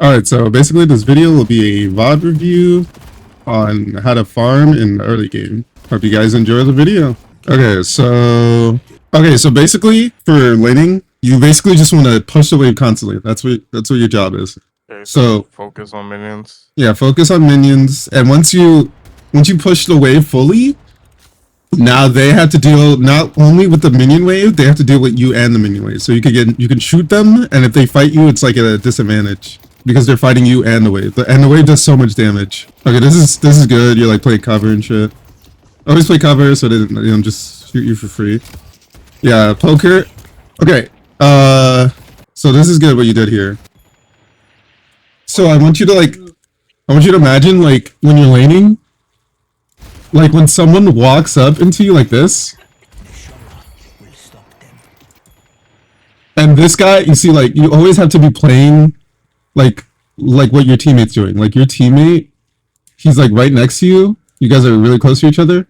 Alright, so basically this video will be a VOD review on how to farm in the early game. Hope you guys enjoy the video. Okay, so basically for laning, you basically just want to push the wave constantly. That's what your job is. Okay, So focus on minions. yeah, focus on minions, and once you push the wave fully, now they have to deal not only with the minion wave, they have to deal with you and the minion wave. So you can shoot them, and if they fight you, it's like at a disadvantage because they're fighting you and the wave. And the wave does so much damage. Okay, this is good. You're like playing cover and shit. Always play cover so they don't just shoot you for free. Yeah, poker. Okay. So this is good what you did here. So I want you to imagine like when you're laning, like when someone walks up into you like this, and this guy, you see, like you always have to be playing like what your teammate's doing. Like your teammate, he's like right next to you. You guys are really close to each other.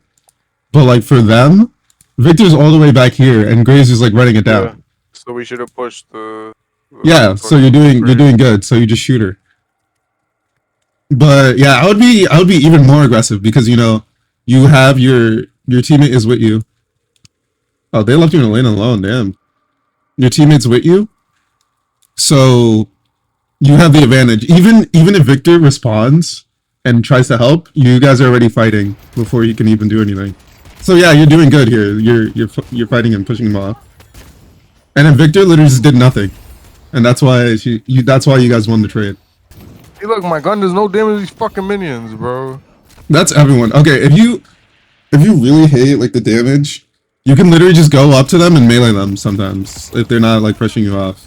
But like for them, Victor's all the way back here, and Graves is like running it down. Yeah. So we should have pushed the. Yeah. So you're doing good. So you just shoot her. But yeah, I would be even more aggressive because you have your teammate is with you. Oh, they left you in the lane alone. Damn. Your teammate's with you, so you have the advantage. Even if Victor responds and tries to help, you guys are already fighting before he can even do anything. So yeah, you're doing good here. You're fighting and pushing him off. And then Victor literally just did nothing, and that's why that's why you guys won the trade. Hey, look, my gun does no damage to these fucking minions, bro. That's everyone. Okay, if you really hate like the damage, you can literally just go up to them and melee them sometimes if they're not like pushing you off.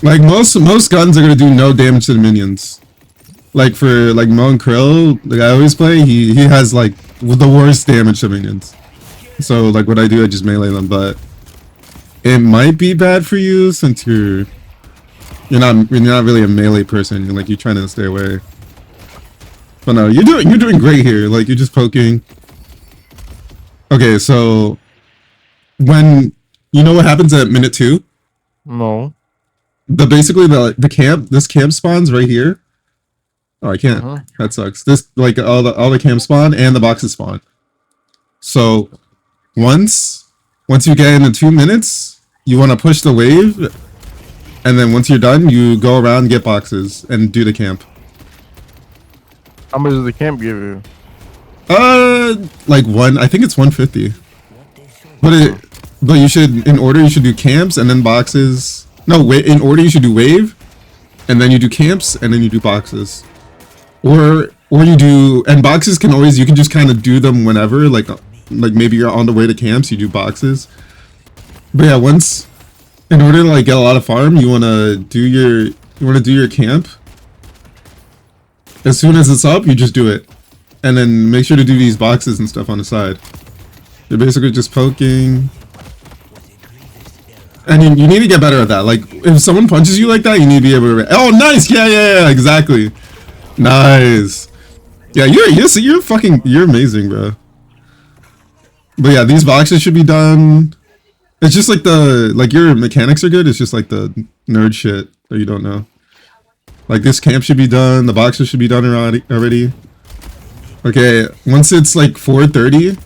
Like most guns are gonna do no damage to the minions. Like for like Mo and Krill, the guy I always play, he has like the worst damage to minions. So like what I do, I just melee them, but it might be bad for you since you're not really a melee person. You're trying to stay away. But no, you're doing great here. Like you're just poking. Okay, so when you know what happens at minute 2? No. Basically this camp spawns right here. Oh, I can't. That sucks. This like all the camp spawn and the boxes spawn. So once you get into 2 minutes, you want to push the wave, and then once you're done, you go around and get boxes and do the camp. How much does the camp give you? Like I think it's 150. But you should, in order, you should do camps and then boxes. No, wait, in order you should do wave, and then you do camps, and then you do boxes. Or you do, and boxes can always, you can just kind of do them whenever, like maybe you're on the way to camps, you do boxes. But yeah, in order to like get a lot of farm, you wanna do your camp. As soon as it's up, you just do it. And then make sure to do these boxes and stuff on the side. You're basically just poking. And you need to get better at that. Like, if someone punches you like that, you need to be able to... Oh, nice! Yeah, exactly. Nice. Yeah, you're amazing, bro. But yeah, these boxes should be done. It's just like your mechanics are good. It's just like the nerd shit that you don't know. Like this camp should be done. The boxes should be done already. Okay, once it's like 4:30,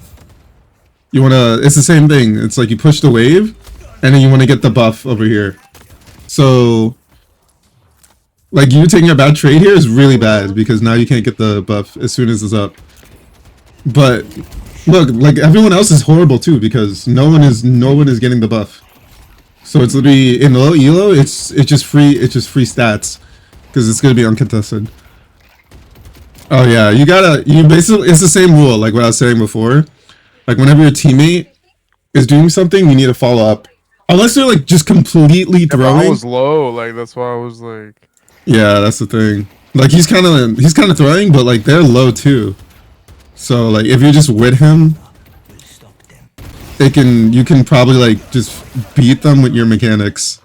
it's the same thing. It's like you push the wave, and then you want to get the buff over here. So, like you taking a bad trade here is really bad because now you can't get the buff as soon as it's up. But look, like everyone else is horrible too because no one is getting the buff. So it's literally in low elo. It's just free stats because it's gonna be uncontested. Oh yeah, you basically, it's the same rule like what I was saying before. Like whenever your teammate is doing something, you need to follow up. Unless they're like just completely throwing. I was low, like that's why I was like. Yeah, that's the thing. Like he's kind of throwing, but like they're low too. So like if you're just with him, you can probably like just beat them with your mechanics.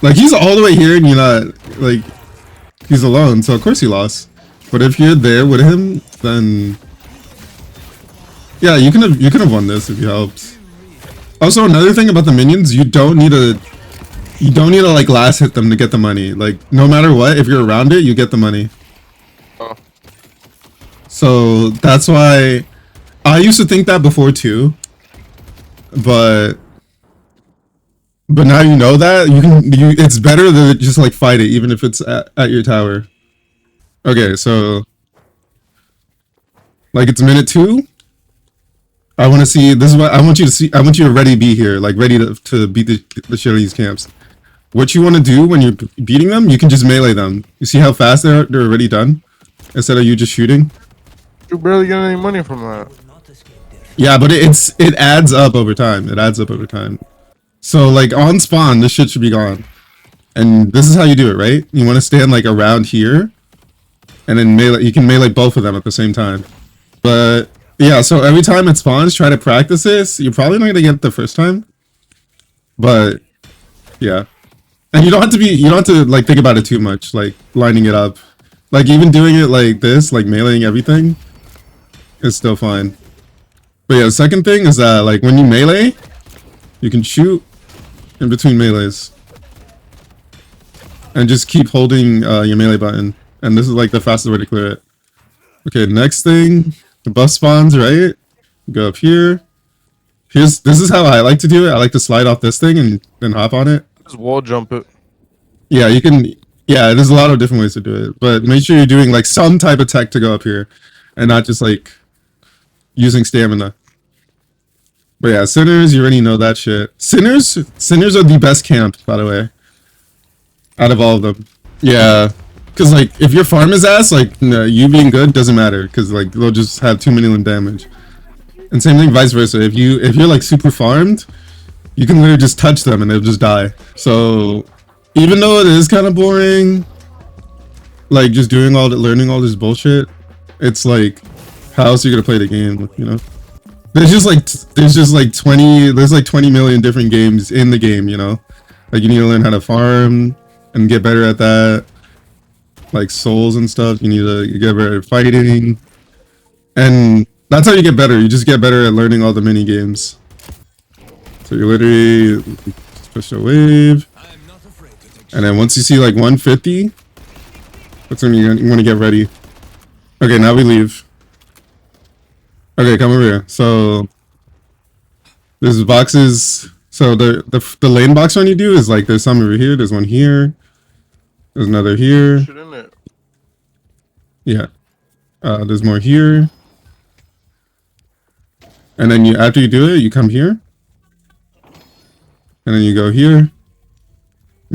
Like he's all the way here and you're not, like, he's alone, so of course he lost. But if you're there with him, then yeah, you could have won this if you helped. Also, another thing about the minions, you don't need to like last hit them to get the money. Like, no matter what, if you're around it, you get the money. Oh. So that's why I used to think that before too, but now you know that it's better to just like fight it, even if it's at your tower. Okay, so like it's minute 2. I want to see. This is what I want you to see. I want you to ready be here, like ready to beat the shit out of these camps. What you want to do when you're beating them, you can just melee them. You see how fast they're already done, instead of you just shooting. You barely get any money from that. Yeah, but it adds up over time. It adds up over time. So like on spawn, this shit should be gone. And this is how you do it, right? You want to stand like around here, and then melee. You can melee both of them at the same time. But yeah, so every time it spawns, try to practice this. You're probably not gonna get it the first time, but yeah. And you don't have to like think about it too much, like lining it up. Like even doing it like this, like meleeing everything, is still fine. But yeah, the second thing is that like when you melee, you can shoot in between melees. And just keep holding your melee button. And this is like the fastest way to clear it. Okay, next thing, the buff spawns, right? Go up here. This is how I like to do it. I like to slide off this thing and then hop on it. Just wall jump it. Yeah, you can. Yeah, there's a lot of different ways to do it, but make sure you're doing like some type of tech to go up here, and not just like using stamina. But yeah, sinners, you already know that shit. Sinners are the best camp, by the way, out of all of them. Yeah, because like if your farm is ass, like no, you being good doesn't matter, because like they'll just have 2 million damage. And same thing, vice versa. If you're like super farmed, you can literally just touch them and they'll just die. So even though it is kind of boring, like just learning all this bullshit, it's like, how else are you gonna play the game? You know, there's like 20 million different games in the game. You know, like you need to learn how to farm and get better at that, like souls and stuff. You need to get better at fighting, and that's how you get better. You just get better at learning all the mini games. So you literally push a wave, and then once you see like 150, that's when you want to get ready. Okay, now we leave. Okay, come over here. So there's boxes. So the lane box one you do is like there's some over here. There's one here. There's another here. Shit in it. Yeah. There's more here. And then after you do it, you come here. And then you go here.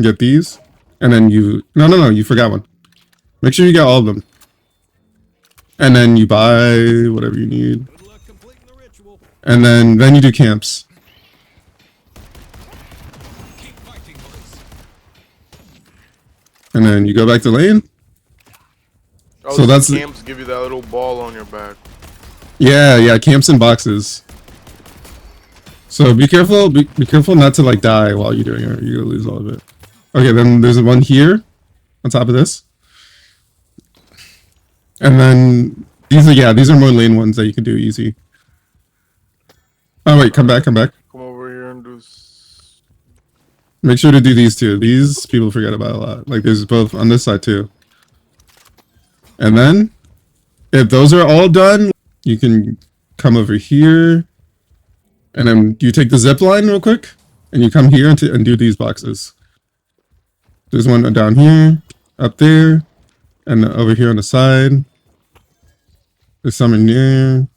Get these. And then no, you forgot one. Make sure you get all of them. And then you buy whatever you need. And then you do camps. And then you go back to lane. Oh, so that's camps give you that little ball on your back. Yeah, camps and boxes. So be careful not to like die while you're doing it. You're gonna lose all of it. Okay, then there's one here on top of this. And then these are more lane ones that you can do easy. Oh wait, come back. Come over here and do. Make sure to do these two. These people forget about a lot. Like there's both on this side too. And then if those are all done, you can come over here. And then you take the zip line real quick, and you come here and do these boxes. There's one down here, up there, and over here on the side. There's some in there.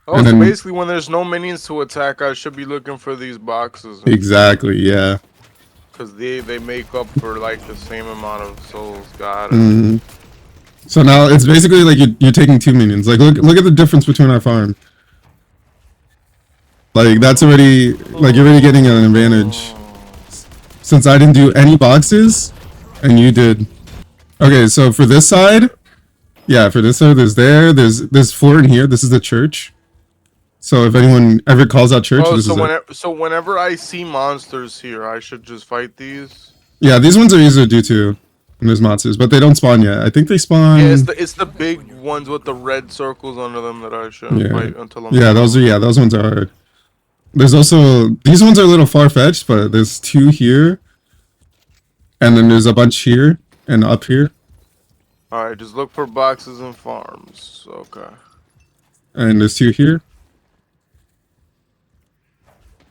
Oh, and so then, basically when there's no minions to attack, I should be looking for these boxes. Exactly, yeah. Because they make up for like the same amount of souls. Got it. So now it's basically like you're taking 2 minions. Like look at the difference between our farm. Like that's already, like you're already getting an advantage. Since I didn't do any boxes, and you did. Okay, so for this side, yeah, there's 4 in here. This is the church. So if anyone ever calls out church, this is it. So whenever I see monsters here, I should just fight these? Yeah, these ones are easier to do too. And there's monsters, but they don't spawn yet. I think they spawn. Yeah, it's the big ones with the red circles under them that I shouldn't fight until I'm. Yeah, those ones are hard. There's also these ones are a little far fetched, but there's 2 here, and then there's a bunch here and up here, Alright, just look for boxes and farms. Okay. and there's 2 here.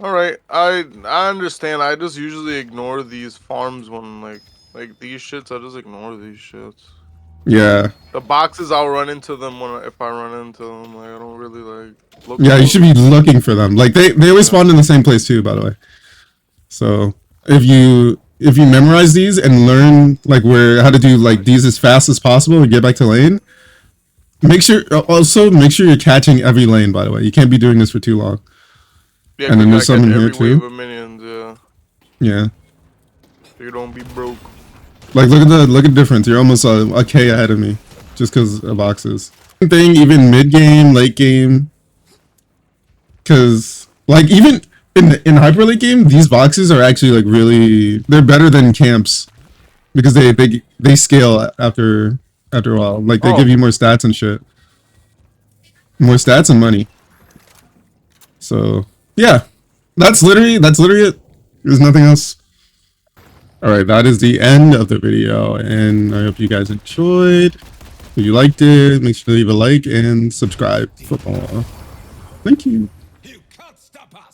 Alright, I understand. I just usually ignore these farms when like these shits. I just ignore these shits. Yeah, The boxes, I'll run into them if I run into them. Like I don't really like look. yeah. for You should them. be looking for them. Like they always spawn in the same place too, by the way. So if you memorize these and learn like how to do like these as fast as possible and get back to lane, make sure you're catching every lane. By the way, you can't be doing this for too long. Yeah, And then there's some some in every here too. wave of minions. Yeah, Yeah. so you don't be broke. Like look at the difference. You're almost a K ahead of me, just because of boxes. Same thing, even mid game, late game. Because like even in hyper late game, these boxes are actually like they're better than camps because they scale after a while. Like they give you more stats and shit, more stats and money. So yeah, that's literally it. There's nothing else. Alright, that is the end of the video, and I hope you guys enjoyed. If you liked it, make sure to leave a like and subscribe for more. Thank you.